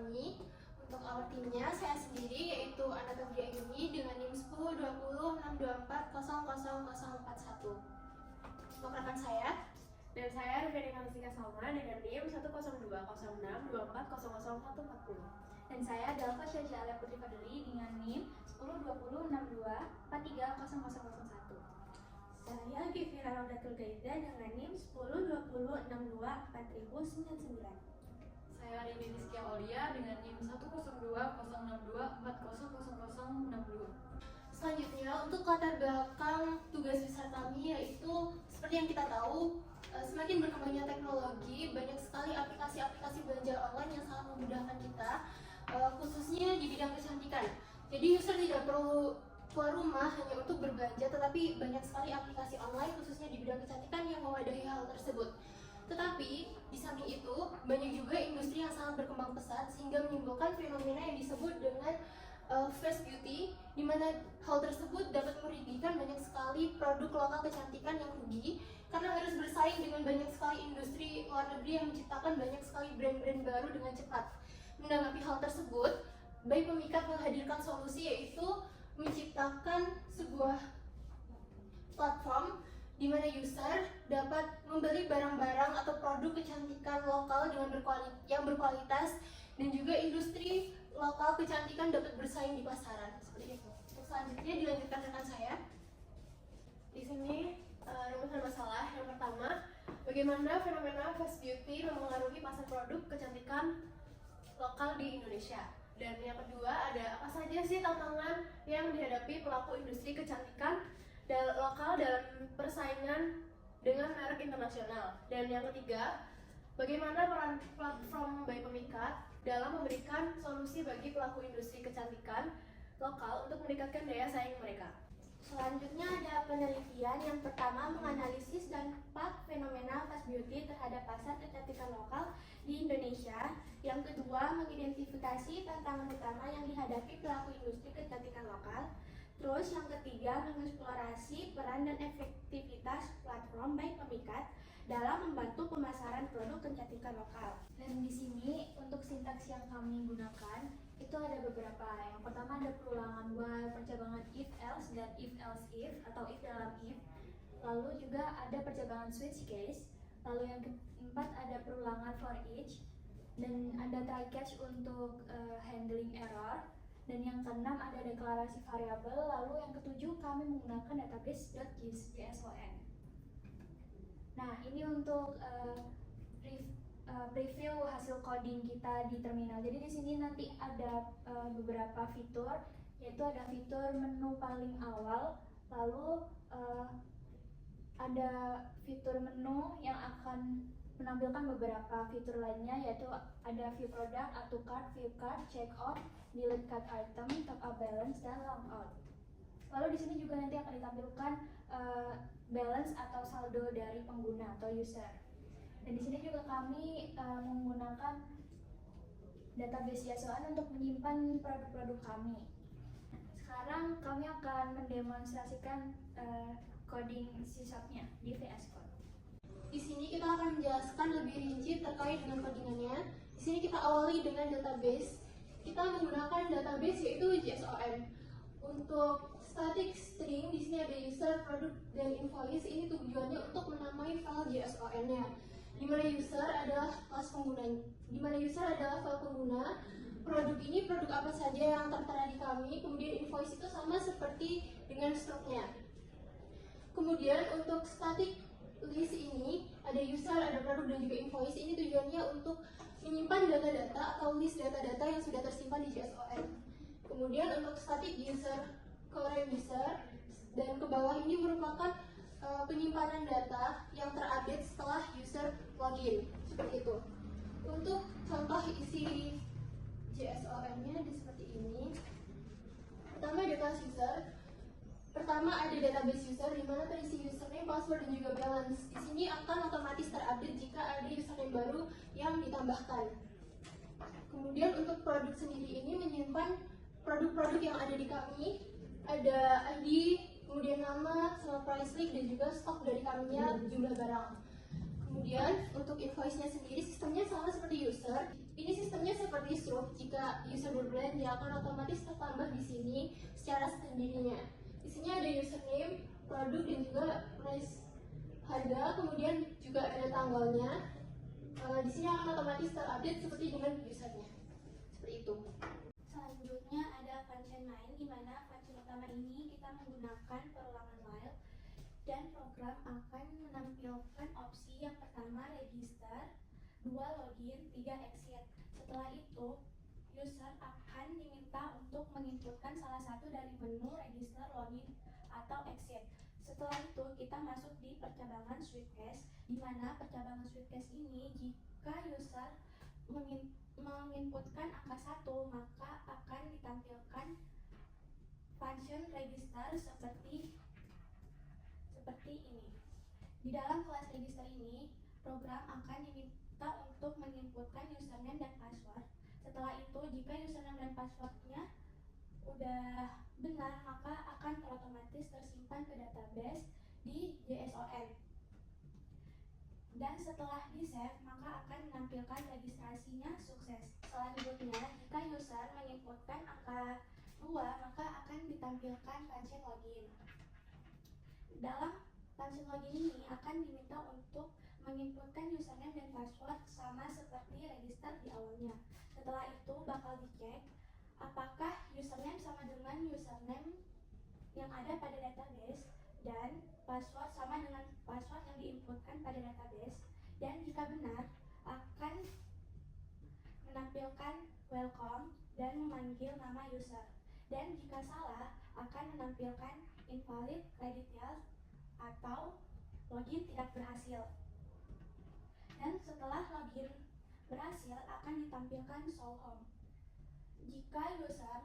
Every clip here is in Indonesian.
kami. Untuk our timnya, saya sendiri yaitu Anatovia Yuni dengan NIM 102062400041. Untuk rekan saya, Dan saya Rufeni Kamsika Salma dengan NIM 1020624001040. Dan saya Dalva Syajah Alia Putri Fadli dengan NIM 102062430001. Saya Givira Raudatul Gaida dengan NIM 1020624099. Saya Rini Rizkia Aulia dengan NIM 102062400060. selanjutnya untuk latar belakang tugas besar kami yaitu seperti yang kita tahu, semakin berkembangnya teknologi, banyak sekali aplikasi-aplikasi belanja online yang sangat memudahkan kita, khususnya di bidang kecantikan. Jadi user tidak perlu keluar rumah hanya untuk berbelanja, tetapi banyak sekali aplikasi online khususnya di bidang kecantikan yang mewadahi hal tersebut. Tetapi di samping itu banyak juga industri yang sangat berkembang pesat sehingga menimbulkan fenomena yang disebut dengan fast beauty, di mana hal tersebut dapat merugikan banyak sekali produk lokal kecantikan yang rugi karena harus bersaing dengan banyak sekali industri luar negeri yang menciptakan banyak sekali brand-brand baru dengan cepat. Menanggapi hal tersebut, Bayi Pemikat menghadirkan solusi yaitu menciptakan sebuah platform di mana user dapat membeli barang-barang atau produk kecantikan lokal dengan yang berkualitas dan juga industri lokal kecantikan dapat bersaing di pasaran seperti itu. Untuk selanjutnya dilanjutkan rekan saya. Di sini rumusan masalah yang pertama, bagaimana fenomena fast beauty mempengaruhi pasar produk kecantikan lokal di Indonesia. Dan yang kedua, ada apa saja sih tantangan yang dihadapi pelaku industri kecantikan lokal dalam persaingan dengan merek internasional. Dan yang ketiga, bagaimana peran platform Bayi Pemikat dalam memberikan solusi bagi pelaku industri kecantikan lokal untuk meningkatkan daya saing mereka. Selanjutnya ada penelitian yang pertama menganalisis dampak fenomena fast beauty terhadap pasar kecantikan lokal di Indonesia. Yang kedua mengidentifikasi tantangan utama yang dihadapi pelaku industri kecantikan lokal. Terus yang ketiga mengeksplorasi peran dan efektivitas platform Bayi Pemikat dalam membantu pemasaran produk kecantikan lokal. Dan di sini untuk sintaks yang kami gunakan itu ada beberapa. Yang pertama ada perulangan while, percabangan if else dan if else if atau if dalam if. Lalu juga ada percabangan switch case. Lalu yang keempat ada perulangan for each dan ada try catch untuk handling error. Dan yang keenam ada deklarasi variabel. Lalu yang ketujuh kami menggunakan database.json. Nah, ini untuk preview hasil coding kita di terminal. Jadi di sini nanti ada beberapa fitur, yaitu ada fitur menu paling awal, lalu ada fitur menu yang akan menampilkan beberapa fitur lainnya, yaitu ada view product, add to cart, view cart, check out, delete cart item, top up balance, dan log out. Lalu di sini juga nanti akan ditampilkan balance atau saldo dari pengguna atau user. Dan di sini juga kami menggunakan database JSON untuk menyimpan produk-produk kami. Sekarang kami akan mendemonstrasikan coding C#-nya di VS Code. Di sini kita akan menjelaskan lebih rinci terkait dengan codingannya. Di sini kita awali dengan database. Kita menggunakan database yaitu JSON. Untuk static string, di sini ada user, produk, dan invoice. Ini tujuannya untuk menamai file JSON-nya. Di mana user adalah kelas pengguna. Di mana user adalah file pengguna. Produk ini produk apa saja yang tertera di kami. Kemudian invoice itu sama seperti dengan struknya. Kemudian untuk static list ini ada user, ada produk, dan juga invoice. Ini tujuannya untuk menyimpan data-data atau list data-data yang sudah tersimpan di JSON. Kemudian untuk static user, core user, dan ke bawah ini merupakan penyimpanan data yang terupdate setelah user login, seperti itu. Untuk contoh isi JSON-nya seperti ini. Pertama ada kelas user. Pertama ada database user di mana terisi username, password, dan juga balance. Di sini akan otomatis terupdate jika ada username baru yang ditambahkan. Kemudian untuk produk sendiri ini menyimpan produk-produk yang ada di kami, ada ID, kemudian nama, sama price list, dan juga stok dari kaminya jumlah barang. Kemudian untuk invoice-nya sendiri sistemnya sama seperti user. Ini sistemnya seperti Stripe. Jika user berbelanja akan otomatis tertambah di sini secara sendirinya. Di sini ada username, produk, dan juga price harga. Kemudian juga ada tanggalnya. Di sini akan otomatis terupdate seperti dengan usernya. Seperti itu. Selanjutnya ada function lain, di mana function utama ini kita menggunakan perulangan while dan program akan menampilkan opsi yang pertama register, 2 login, 3 exit. Setelah itu user akan diminta untuk menginputkan salah satu dari menu register, login, atau exit. Setelah itu kita masuk di percabangan Sweetcase, di mana percabangan Sweetcase ini jika user menginputkan angka 1 maka akan ditampilkan function register seperti ini. Di dalam kelas register ini, program akan diminta untuk menginputkan username dan password. Setelah itu, jika username dan passwordnya udah benar, maka akan otomatis tersimpan ke database di JSON. Dan setelah di-save, maka akan menampilkan registrasinya sukses. Selanjutnya, jika user menginputkan angka 2, maka akan ditampilkan function login. Dalam function login ini akan diminta untuk menginputkan username dan password sama seperti register di awalnya. Setelah itu bakal dicek apakah username sama dengan username yang ada pada database dan password sama dengan password yang diinputkan pada database, dan jika benar akan menampilkan welcome dan memanggil nama user, dan jika salah akan menampilkan invalid credentials atau login tidak berhasil. Dan setelah login berhasil akan ditampilkan show home. Jika user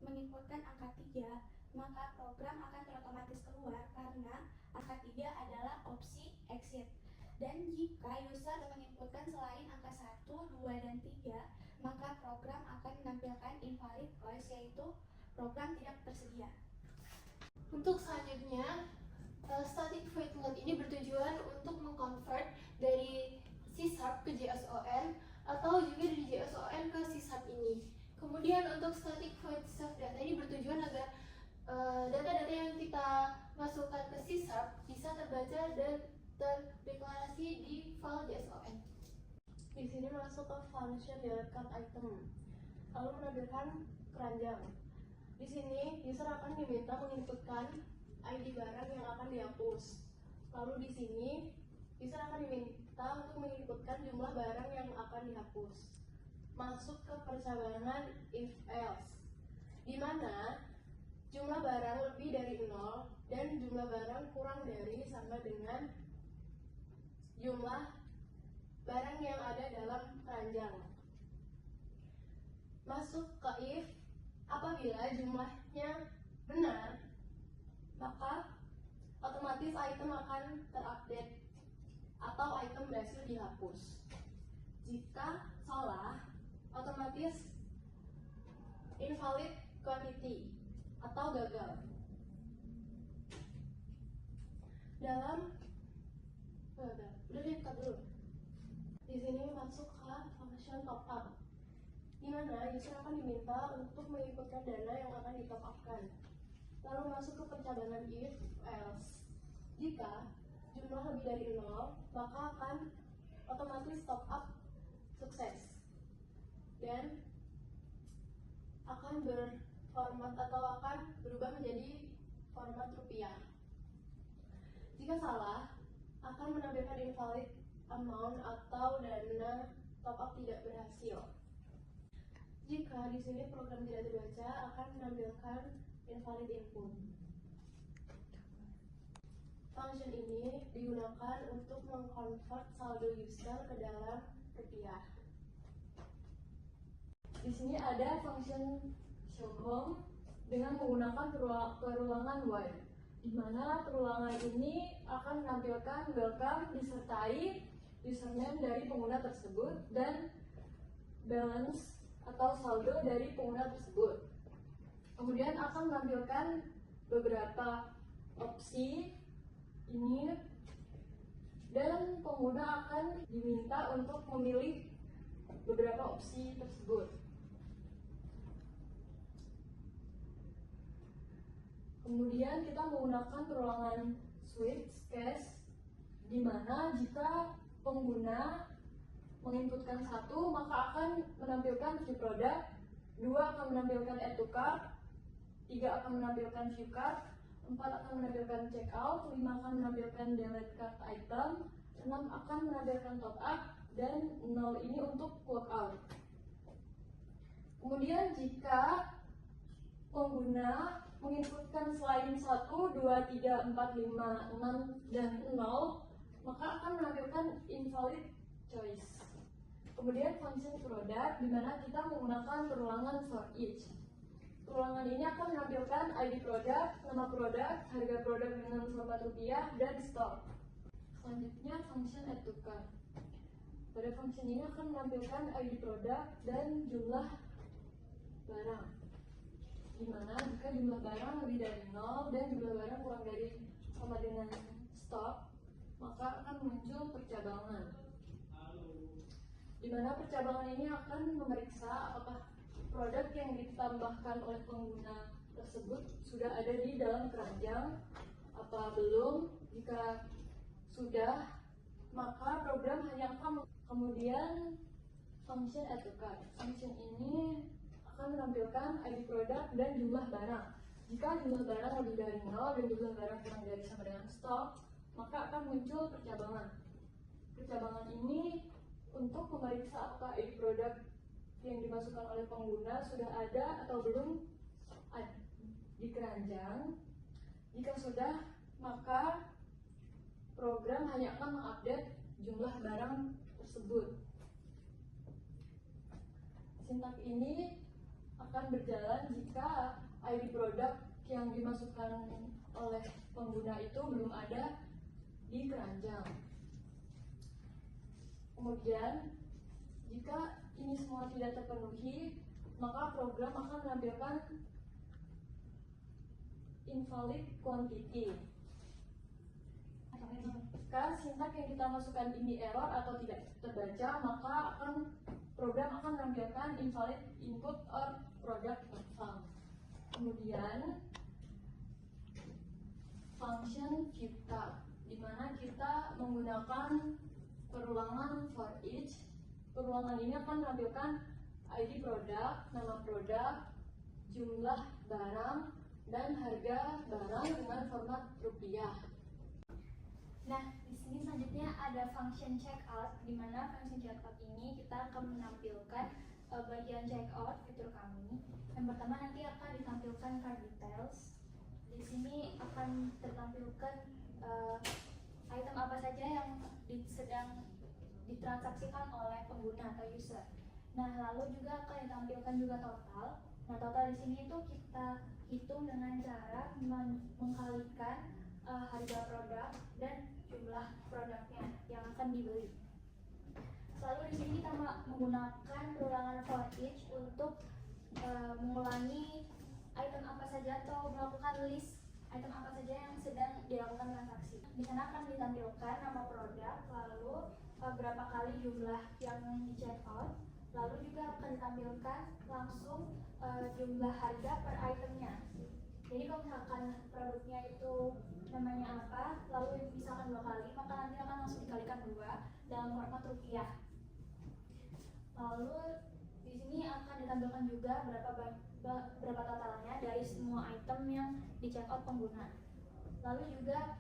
menginputkan angka 3, maka program akan otomatis keluar karena angka 3 adalah opsi exit. Dan jika user menginputkan selain angka 1, 2, dan 3, maka program akan menampilkan invalid choice, yaitu program tidak tersedia. Untuk selanjutnya, static void load ini bertujuan untuk mengconvert dari C# ke JSON atau juga dari JSON ke C# ini. Kemudian untuk static void self data ini bertujuan agar data-data yang kita masukkan ke C# bisa terbaca dan terdeklarasi di file JSON. Di sini masuk ke function card item, lalu menampilkan keranjang. Di sini user akan diminta menginputkan ID barang yang akan dihapus. Lalu di sini user akan diminta untuk menginputkan jumlah barang yang akan dihapus. Masuk ke percabangan if else, di mana jumlah barang lebih dari 0 dan jumlah barang kurang dari sama dengan jumlah barang yang ada dalam keranjang. Masuk ke if, apabila jumlahnya benar, maka otomatis item akan terupdate atau item berhasil dihapus. Jika salah, otomatis invalid quantity atau gagal. Udah lihat dulu. Di sini masuk ke function top up, di mana user akan diminta untuk menginputkan dana yang akan di top up-kan. Lalu masuk ke percabangan if else. Jika jumlah lebih dari 0, maka akan otomatis top up sukses dan akan berformat atau akan berubah menjadi format rupiah. Jika salah, akan menampilkan invalid amount atau dana top up tidak berhasil. Jika di sini program tidak terbaca, akan menampilkan invalid input. Function ini digunakan untuk mengkonvert saldo user ke dalam rupiah. Di sini ada function show home dengan menggunakan perulangan while, di mana perulangan ini akan menampilkan welcome disertai username dari pengguna tersebut dan balance atau saldo dari pengguna tersebut. Kemudian akan menampilkan beberapa opsi ini. Dalam pengguna akan diminta untuk memilih beberapa opsi tersebut. Kemudian kita menggunakan perulangan switch case, di mana jika pengguna menginputkan 1 maka akan menampilkan view product, 2 akan menampilkan add to cart, 3 akan menampilkan view cart, 4 akan menampilkan checkout, 5 akan menampilkan delete cart item, 6 akan menampilkan top up, dan 0 ini untuk clock out. Kemudian jika pengguna menginputkan selain 1, 2, 3, 4, 5, 6, dan 0, maka akan menampilkan invalid choice. Kemudian function product, di mana kita menggunakan perulangan for each. Perulangan ini akan menampilkan ID produk, nama produk, harga produk dengan format rupiah, dan stok. Selanjutnya function add to cart. Pada function ini akan menampilkan ID produk dan jumlah barang. Dimana jika jumlah barang lebih dari 0 dan jumlah barang kurang dari sama dengan stok, maka akan muncul percabangan. Dimana percabangan ini akan memeriksa apakah produk yang ditambahkan oleh pengguna tersebut sudah ada di dalam keranjang, apa belum. Jika sudah, maka program hanya akan kemudian function add to cart. Function ini akan menampilkan ID produk dan jumlah barang. Jika jumlah barang lebih dari 0 dan jumlah barang kurang dari sama dengan stok, maka akan muncul percabangan. Percabangan ini untuk memeriksa apakah ID produk yang dimasukkan oleh pengguna sudah ada atau belum di keranjang. Jika sudah, maka program hanya akan mengupdate jumlah barang tersebut. Sintak ini akan berjalan jika ID produk yang dimasukkan oleh pengguna itu belum ada di keranjang. Kemudian, jika ini semua tidak terpenuhi, maka program akan menampilkan invalid quantity. Jika sintak yang kita masukkan ini error atau tidak terbaca, maka program akan menampilkan invalid input or product not found. Kemudian function viewcard, di mana kita menggunakan perulangan for each. Perulangan ini akan menampilkan ID produk, nama produk, jumlah barang, dan harga barang dengan format rupiah. Nah, di sini selanjutnya ada function checkout, di mana function checkout ini kita akan menampilkan bagian checkout fitur kami. Yang pertama nanti akan ditampilkan card details. Di sini akan tertampilkan item apa saja yang sedang ditransaksikan oleh pengguna atau user. Nah, lalu juga akan ditampilkan juga total. Nah, total di sini itu kita hitung dengan cara mengkalikan harga produk dan jumlah produknya yang akan dibeli. Lalu di sini kita menggunakan perulangan for each untuk mengulangi item apa saja atau melakukan list item apa saja yang sedang dilakukan transaksi. Di sana akan ditampilkan nama produk, lalu berapa kali jumlah yang di check out, lalu juga akan ditampilkan langsung jumlah harga per itemnya. Jadi kalau misalkan produknya itu namanya apa, lalu misalkan 2 kali, maka nanti akan langsung dikalikan 2 dalam format rupiah. Lalu di sini akan ditampilkan juga berapa totalnya dari semua item yang di check out pengguna. Lalu juga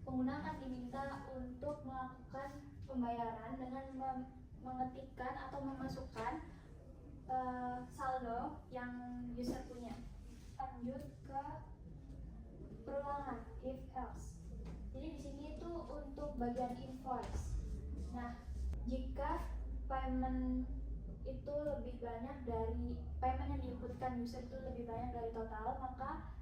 pengguna akan diminta untuk melakukan pembayaran dengan mengetikkan atau memasukkan saldo yang user punya. Lanjut ke perulangan if else. Jadi di sini itu untuk bagian invoice. Nah, jika payment itu lebih banyak dari payment yang diinputkan user itu lebih banyak dari total, maka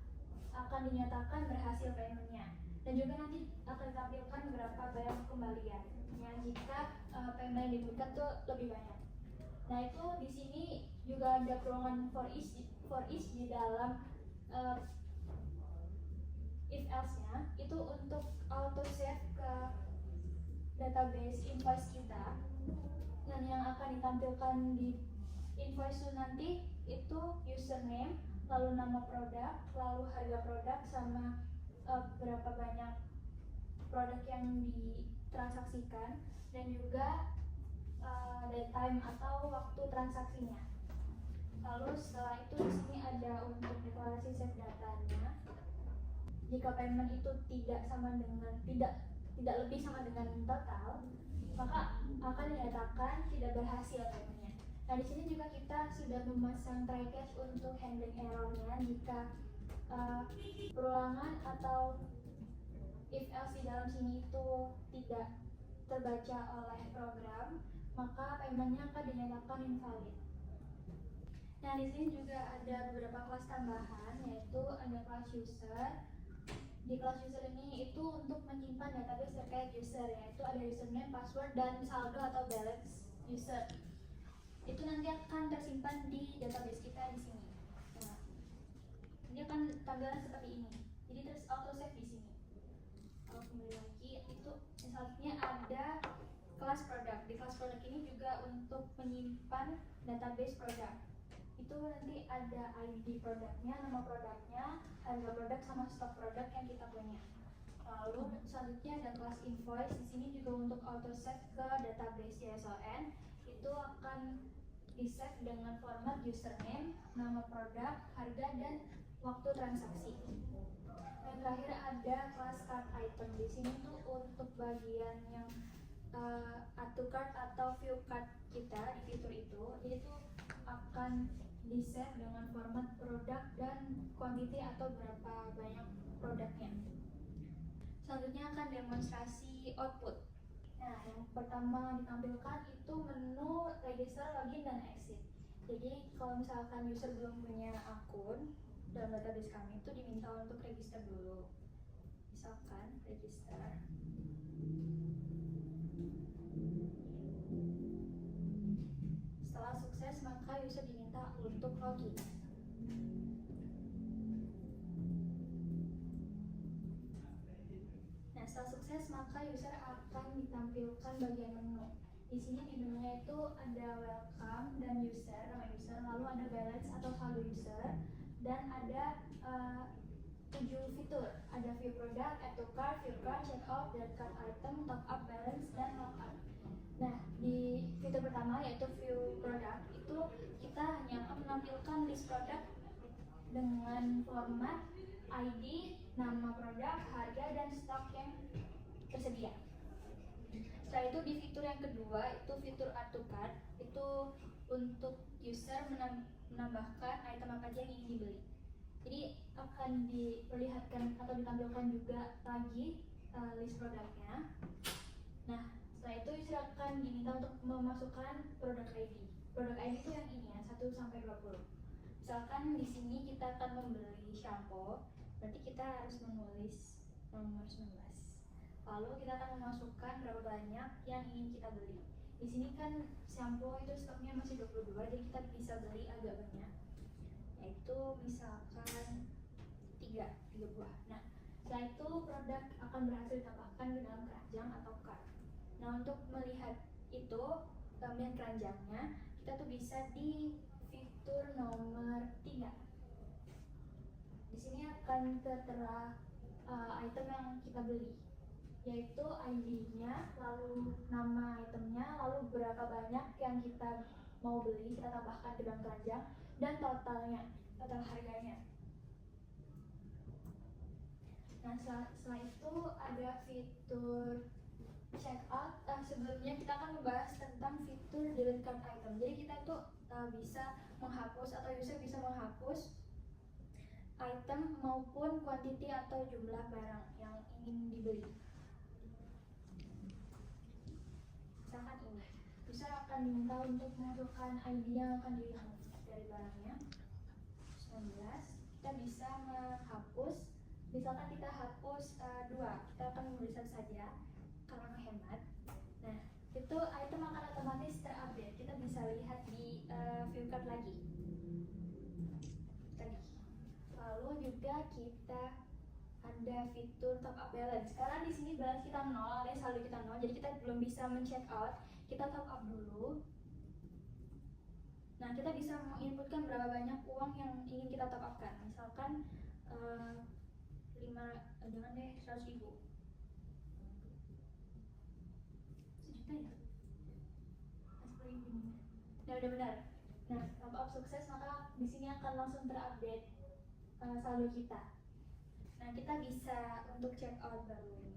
akan dinyatakan berhasil paymentnya. Dan juga nanti akan ditampilkan berapa bayar kembalian jika payment yang diinputkan itu lebih banyak. Nah, itu di sini juga ada perulangan for each di dalam if else-nya itu untuk auto save ke database invoice kita, dan yang akan ditampilkan di invoice itu nanti itu username, lalu nama produk, lalu harga produk, sama berapa banyak produk yang ditransaksikan, dan juga date time atau waktu transaksinya. Lalu setelah itu di sini ada untuk deklarasi save datanya. Jika payment itu tidak lebih sama dengan total, maka akan dinyatakan tidak berhasil paymentnya. Nah, di sini juga kita sudah memasang try catch untuk handling errornya jika perulangan atau if else di dalam sini itu tidak terbaca oleh program, maka paymentnya akan dinyatakan invalid. Nah, di sini juga ada beberapa kelas tambahan, yaitu ada kelas user. Di kelas user ini itu untuk menyimpan database terkait user, yaitu ada username, password, dan saldo atau balance user. Itu nanti akan tersimpan di database kita di sini. Nah, ini akan tampilan seperti ini. Jadi terus auto save di sini. Kalau kembali lagi, itu misalnya ada kelas produk. Di kelas produk ini juga untuk menyimpan database produk. Itu nanti ada ID produknya, nama produknya, harga produk, sama stok produk yang kita punya. Lalu selanjutnya ada kelas invoice. Di sini juga untuk auto save ke database JSON. Itu akan di-save dengan format username, nama produk, harga, dan waktu transaksi. Dan terakhir ada kelas card item. Di sini tuh untuk bagian yang add to cart atau view card kita di fitur itu. Jadi itu akan di-save dengan format produk dan quantity atau berapa banyak produknya. Selanjutnya akan demonstrasi output. Nah, yang pertama ditampilkan itu menu register, login, dan exit. Jadi kalau misalkan user belum punya akun dalam database kami, itu diminta untuk register dulu. Misalkan register. Setelah sukses, maka user diminta untuk login. Nah, setelah sukses, maka user akan ditampilkan bagian menu. Di sini di menunya itu ada welcome dan user, nama user, lalu ada balance atau saldo user, dan ada 7 fitur. Ada view product, add to cart, view cart, check out, delete cart item, top up balance, dan logout. Nah, di fitur pertama yaitu view product itu kita hanya akan menampilkan list produk dengan format ID, nama produk, harga, dan stok yang tersedia. Setelah itu di fitur yang kedua itu fitur add to cart, itu untuk user menambahkan item apa aja yang ingin dibeli. Jadi akan diperlihatkan atau ditampilkan juga lagi list produknya. Nah, setelah itu user akan diminta untuk memasukkan produk ID. Produk ID itu yang ini ya, 1 sampai 20. Misalkan di sini kita akan membeli shampoo, berarti kita harus menulis nomor 19. Lalu kita akan memasukkan berapa banyak yang ingin kita beli. Di sini kan shampoo itu stoknya masih 22, jadi kita bisa beli agak banyak. Yaitu misalkan 3 buah. Nah, setelah itu produk akan berhasil ditambahkan ke dalam keranjang atau cart. Nah, untuk melihat itu gambar keranjangnya, kita tuh bisa di fitur nomor 3. Di sini akan tertera item yang kita beli, yaitu ID-nya, lalu nama itemnya, lalu berapa banyak yang kita mau beli, kita tambahkan ke dalam keranjang, dan total harganya. Nah, setelah itu ada fitur checkout. Sebelumnya kita akan membahas tentang fitur delete cart item. Jadi kita tuh bisa menghapus atau user bisa menghapus item maupun quantity atau jumlah barang yang ingin dibeli. Misalkan ini, user akan diminta untuk memasukkan ID yang akan dilihat dari barangnya 19. Kita bisa menghapus. Misalkan kita hapus 2, kita akan membeli 1 saja karena menghemat. Nah, itu item akan otomatis terupdate. Kita bisa lihat di view card lagi tadi. Lalu juga kita ada fitur top up balance. Karena di sini balance kita 0 alias saldo kita 0, jadi kita belum bisa men-check out. Kita top up dulu. Nah, kita bisa menginputkan berapa banyak uang yang ingin kita top upkan. Misalkan 100 ribu. Sejuta ya? 10.000. Nah, udah benar. Nah, top up sukses, maka di sini akan langsung terupdate saldo kita. Nah, kita bisa untuk check out baru ini.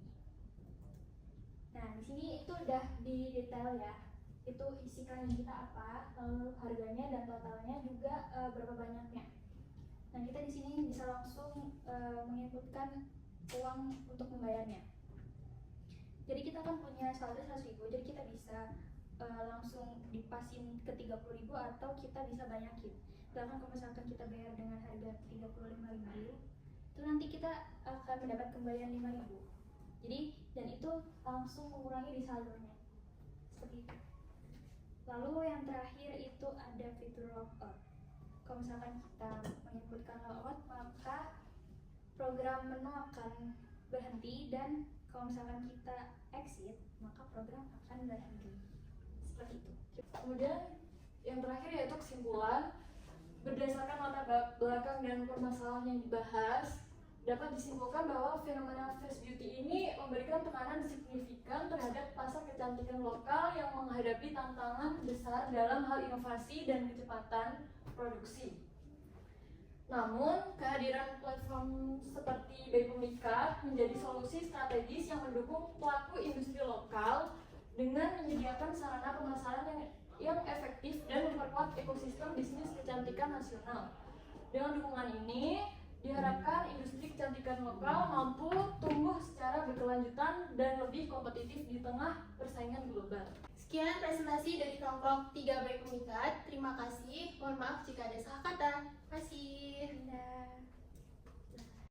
Nah, di sini itu udah di detail ya. Itu isi keranjang kita apa, lalu harganya dan totalnya juga berapa banyaknya. Nah, kita di sini bisa langsung menginputkan uang untuk membayarnya. Jadi kita kan punya saldo 100.000, jadi kita bisa langsung dipasin ke 30.000 atau kita bisa banyakin. Misalkan kalau misalkan kita bayar dengan harga 35.000, itu nanti kita akan mendapat kembalian 5.000. Jadi dan itu langsung mengurangi di saldonya. Seperti itu. Lalu yang terakhir itu ada fitur logout. Kalau misalkan kita menginputkan logout, maka program menu akan berhenti, dan kalau misalkan kita exit, maka program akan berhenti. Seperti itu. Kemudian yang terakhir yaitu kesimpulan. Berdasarkan latar belakang dan permasalahan yang dibahas, dapat disimpulkan bahwa fenomena fast beauty ini memberikan tekanan signifikan terhadap pasar kecantikan lokal yang menghadapi tantangan besar dalam hal inovasi dan kecepatan produksi. Namun, kehadiran platform seperti By Pemikat menjadi solusi strategis yang mendukung pelaku industri lokal dengan menyediakan sarana pemasaran yang efektif dan memperkuat ekosistem bisnis kecantikan nasional. Dengan dukungan ini, diharapkan industri kecantikan lokal mampu tumbuh secara berkelanjutan dan lebih kompetitif di tengah persaingan global. Sekian presentasi dari kelompok 3 By Pemikat. Terima kasih. Mohon maaf jika ada salah kata.